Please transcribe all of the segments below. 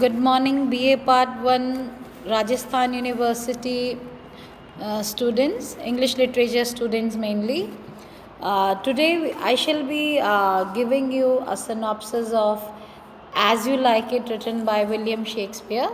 Good morning, BA Part 1, Rajasthan University students, English literature students mainly. Today I shall be giving you a synopsis of As You Like It, written by William Shakespeare.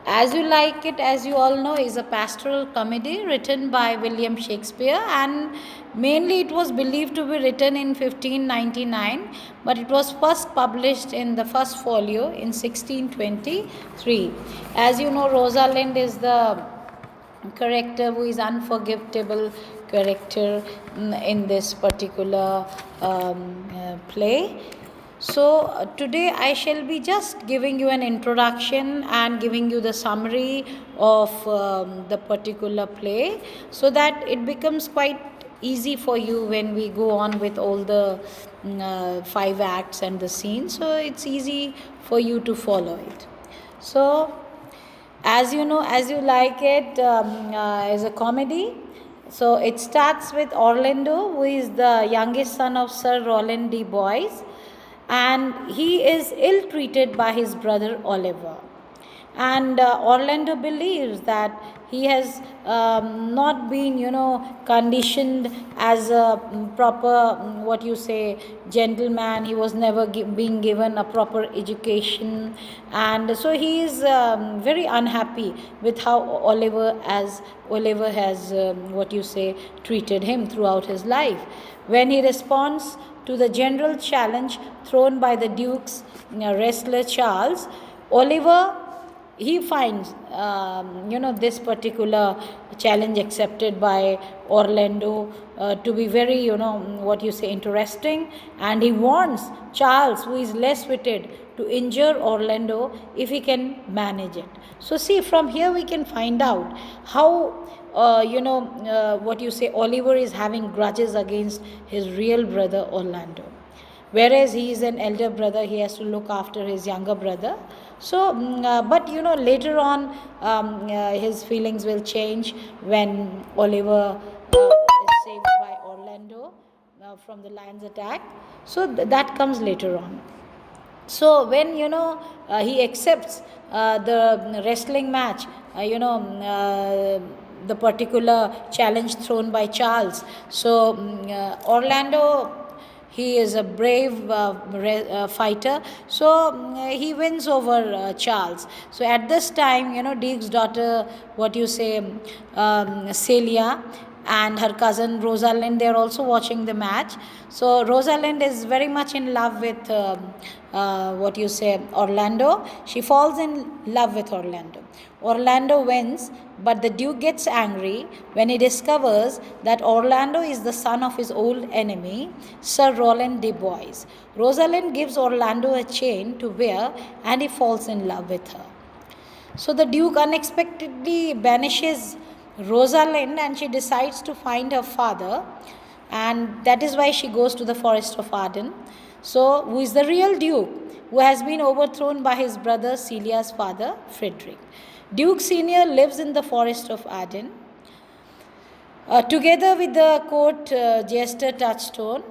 As You Like It, as you all know, is a pastoral comedy written by William Shakespeare, and mainly it was believed to be written in 1599, but it was first published in the first folio in 1623. As you know, Rosalind is the character who is unforgettable character in this particular play. So, today I shall be just giving you an introduction and giving you the summary of the particular play so that it becomes quite easy for you when we go on with all the five acts and the scenes. So, it's easy for you to follow it. So, as you know, As You Like It is a comedy. So it starts with Orlando, who is the youngest son of Sir Roland de Boys, and he is ill treated by his brother Oliver. And Orlando believes that he has not been, conditioned as a proper, what you say, gentleman. He was never being given a proper education, and so he is very unhappy with how Oliver has, what you say, treated him throughout his life. When he responds to the general challenge thrown by the Duke's wrestler Charles, Oliver, he finds this particular challenge accepted by Orlando to be very, what you say, interesting, and he warns Charles, who is less witted, to injure Orlando if he can manage it. So see, from here we can find out how what you say, Oliver is having grudges against his real brother Orlando. Whereas he is an elder brother, he has to look after his younger brother. So, but later on, his feelings will change when Oliver is saved by Orlando from the lion's attack. So, that comes later on. So when he accepts the wrestling match, the particular challenge thrown by Charles. So Orlando, he is a brave fighter, so he wins over Charles. So at this time, Duke's daughter, what you say, Celia, and her cousin Rosalind, they are also watching the match. So Rosalind is very much in love with what you say, Orlando. She falls in love with Orlando. Orlando wins, but the Duke gets angry when he discovers that Orlando is the son of his old enemy, Sir Roland de Boys. Rosalind gives Orlando a chain to wear, and he falls in love with her. So the Duke unexpectedly banishes Rosalind, and she decides to find her father, and that is why she goes to the forest of Arden. So, who is the real Duke, who has been overthrown by his brother Celia's father, Frederick. Duke Senior lives in the forest of Arden. Together with the court jester Touchstone,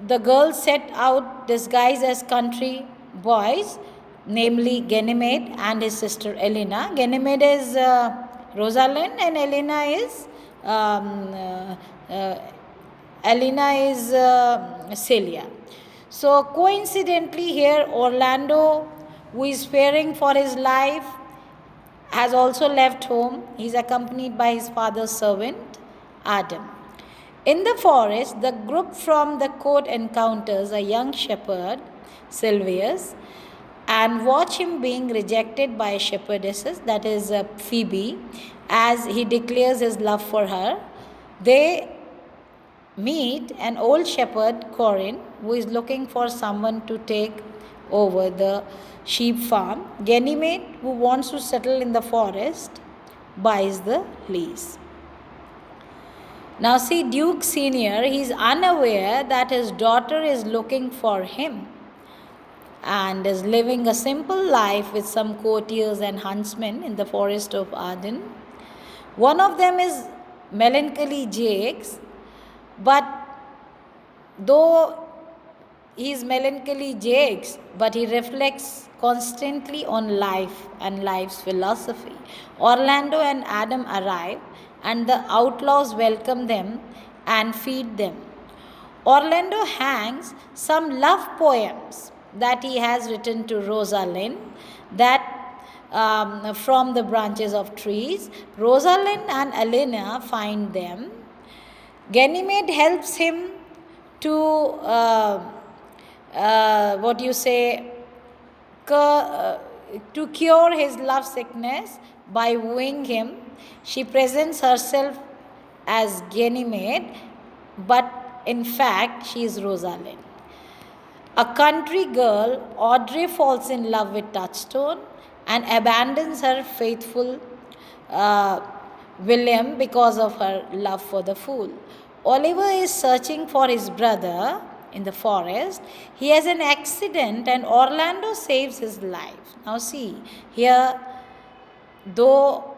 the girls set out disguised as country boys, namely Ganymede and his sister Elena. Ganymede is Rosalind, and Elena is Celia. So coincidentally here, Orlando, who is fearing for his life, has also left home. He is accompanied by his father's servant, Adam. In the forest, the group from the court encounters a young shepherd, Silvius, and watch him being rejected by shepherdesses, that is Phoebe, as he declares his love for her. They meet an old shepherd, Corin, who is looking for someone to take over the sheep farm. Ganymede, who wants to settle in the forest, buys the lease. Now see, Duke Senior, he is unaware that his daughter is looking for him and is living a simple life with some courtiers and huntsmen in the forest of Arden. One of them is melancholy Jakes, but though he is melancholy Jakes, but he reflects constantly on life and life's philosophy. Orlando and Adam arrive, and the outlaws welcome them and feed them. Orlando hangs some love poems that he has written to Rosalind that from the branches of trees. Rosalind and Elena find them. Ganymede helps him to what you say to cure his love sickness by wooing him. She presents herself as Ganymede, but in fact she is Rosalind. A country girl, Audrey falls in love with Touchstone and abandons her faithful uh, William because of her love for the fool. Oliver is searching for his brother in the forest. He has an accident and Orlando saves his life. Now, see, here, though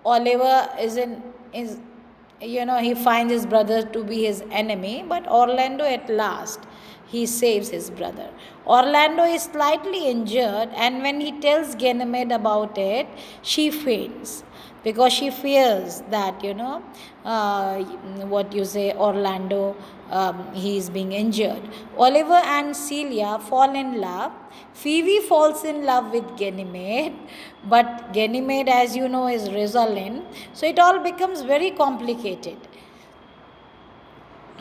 Oliver is he finds his brother to be his enemy, but Orlando at last he saves his brother. Orlando is slightly injured, and when he tells Ganymede about it, she faints because she fears that what you say Orlando he is being injured. Oliver and Celia fall in love. Phoebe falls in love with Ganymede, but Ganymede, as you know, is Rosalind, so it all becomes very complicated.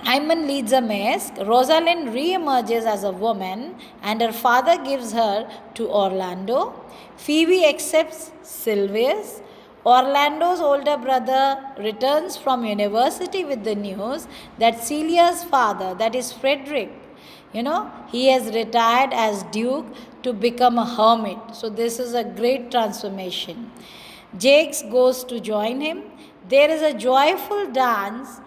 Hymen leads a mask. Rosalind re-emerges as a woman, and her father gives her to Orlando. Phoebe accepts Silvius. Orlando's older brother returns from university with the news that Celia's father, that is Frederick, he has retired as duke to become a hermit. So this is a great transformation. Jakes goes to join him. There is a joyful dance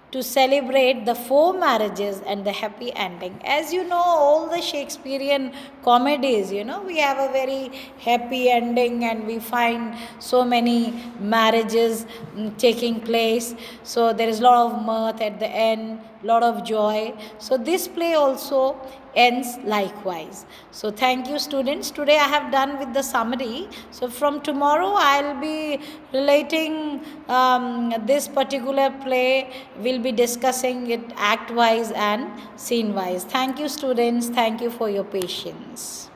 to celebrate the four marriages and the happy ending. As you know, all the Shakespearean comedies, we have a very happy ending and we find so many marriages taking place. So there is a lot of mirth at the end, lot of joy. So this play also ends likewise. So thank you, students. Today I have done with the summary. So from tomorrow I'll be relating this particular play. We'll be discussing it act wise and scene wise. Thank you, students. Thank you for your patience.